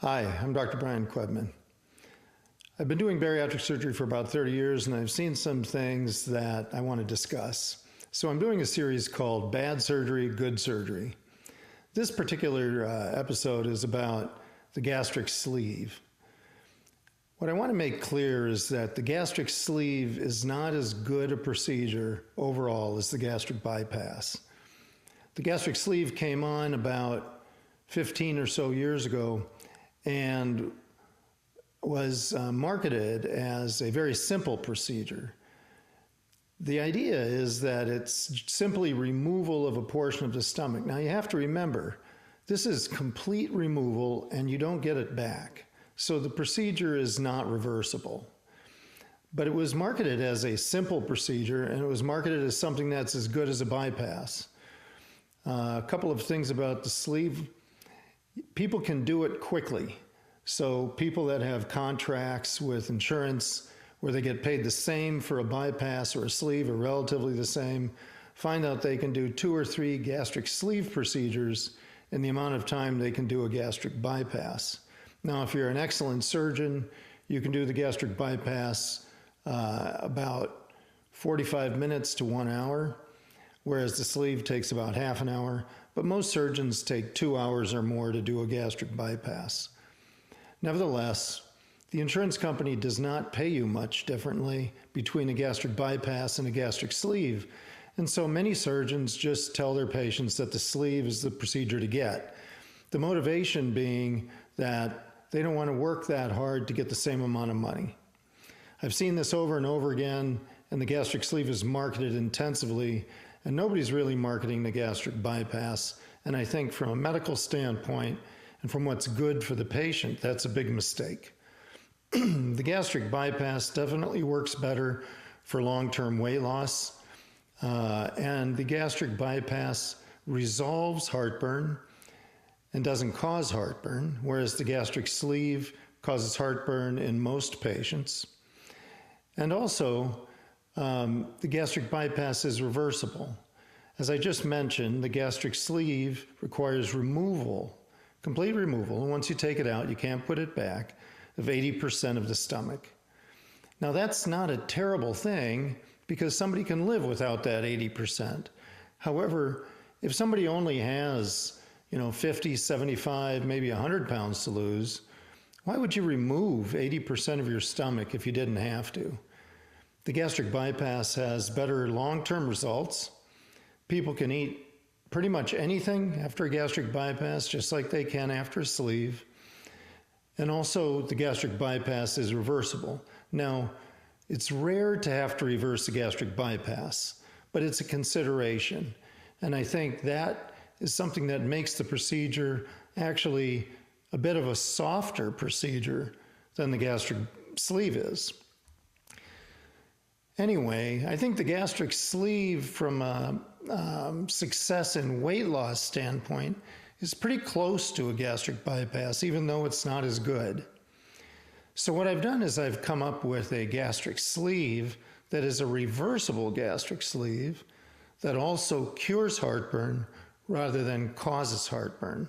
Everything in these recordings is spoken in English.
Hi, I'm Dr. Brian Quedman. I've been doing bariatric surgery for about 30 years, and I've seen some things that I want to discuss. So I'm doing a series called Bad Surgery, Good Surgery. This particular episode is about the gastric sleeve. What I want to make clear is that the gastric sleeve is not as good a procedure overall as the gastric bypass. The gastric sleeve came on about 15 or so years ago and was marketed as a very simple procedure. The idea is that it's simply removal of a portion of the stomach. Now you have to remember, this is complete removal and you don't get it back. So the procedure is not reversible. But it was marketed as a simple procedure, and it was marketed as something that's as good as a bypass. A couple of things about the sleeve. People can do it quickly. So people that have contracts with insurance where they get paid the same for a bypass or a sleeve, or relatively the same, find out they can do 2 or 3 gastric sleeve procedures in the amount of time they can do a gastric bypass. Now, if you're an excellent surgeon, you can do the gastric bypass about 45 minutes to 1 hour, whereas the sleeve takes about half an hour. But most surgeons take 2 hours or more to do a gastric bypass. Nevertheless, the insurance company does not pay you much differently between a gastric bypass and a gastric sleeve. And so many surgeons just tell their patients that the sleeve is the procedure to get. The motivation being that they don't want to work that hard to get the same amount of money. I've seen this over and over again, and the gastric sleeve is marketed intensively, and nobody's really marketing the gastric bypass. And I think from a medical standpoint, and from what's good for the patient, that's a big mistake. The gastric bypass definitely works better for long-term weight loss, and the gastric bypass resolves heartburn and doesn't cause heartburn, whereas the gastric sleeve causes heartburn in most patients. And also, the gastric bypass is reversible. As I just mentioned, the gastric sleeve requires removal, complete removal, and once you take it out, you can't put it back, of 80% of the stomach. Now that's not a terrible thing, because somebody can live without that 80%. However, if somebody only has 50, 75, maybe 100 pounds to lose, why would you remove 80% of your stomach if you didn't have to? The gastric bypass has better long-term results. People can eat pretty much anything after a gastric bypass, just like they can after a sleeve. And also, the gastric bypass is reversible. Now, it's rare to have to reverse a gastric bypass, but it's a consideration. And I think that is something that makes the procedure actually a bit of a softer procedure than the gastric sleeve is. Anyway, I think the gastric sleeve, from a success in weight loss standpoint, is pretty close to a gastric bypass, even though it's not as good. So what I've done is I've come up with a gastric sleeve that is a reversible gastric sleeve that also cures heartburn rather than causes heartburn.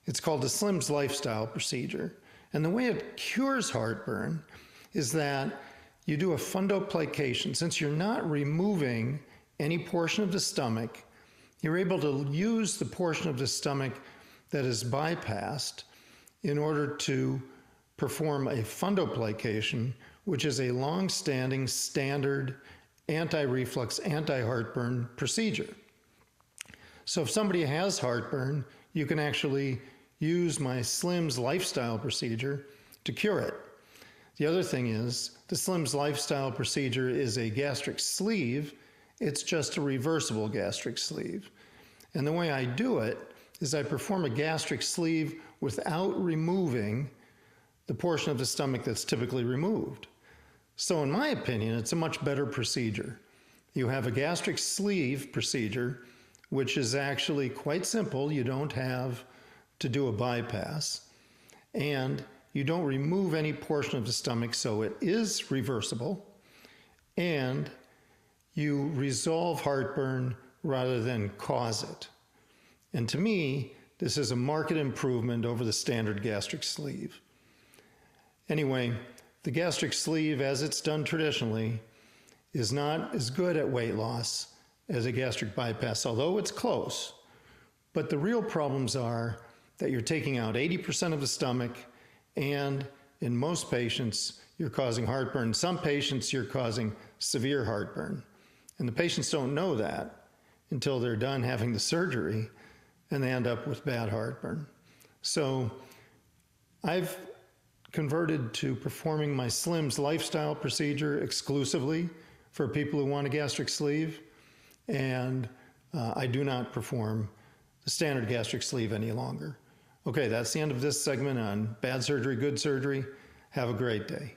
It's called a Slim's Lifestyle procedure. And the way it cures heartburn is that you do a fundoplication. Since you're not removing any portion of the stomach, you're able to use the portion of the stomach that is bypassed in order to perform a fundoplication, which is a long-standing standard anti-reflux, anti-heartburn procedure. So if somebody has heartburn, you can actually use my Slim's Lifestyle procedure to cure it. The other thing is, the Slim's Lifestyle procedure is a gastric sleeve. It's just a reversible gastric sleeve. And the way I do it is I perform a gastric sleeve without removing the portion of the stomach that's typically removed. So in my opinion, it's a much better procedure. You have a gastric sleeve procedure, which is actually quite simple. You don't have to do a bypass, and you don't remove any portion of the stomach, so it is reversible, and you resolve heartburn rather than cause it. And to me, This is a marked improvement over the standard gastric sleeve. Anyway, the gastric sleeve, as it's done traditionally, is not as good at weight loss as a gastric bypass, although it's close. But the real problems are that you're taking out 80% of the stomach, and in most patients, you're causing heartburn. Some patients, you're causing severe heartburn. And the patients don't know that until they're done having the surgery, and they end up with bad heartburn. So I've converted to performing my SLIMS lifestyle procedure exclusively for people who want a gastric sleeve, and I do not perform the standard gastric sleeve any longer. Okay, that's the end of this segment on bad surgery, good surgery. Have a great day.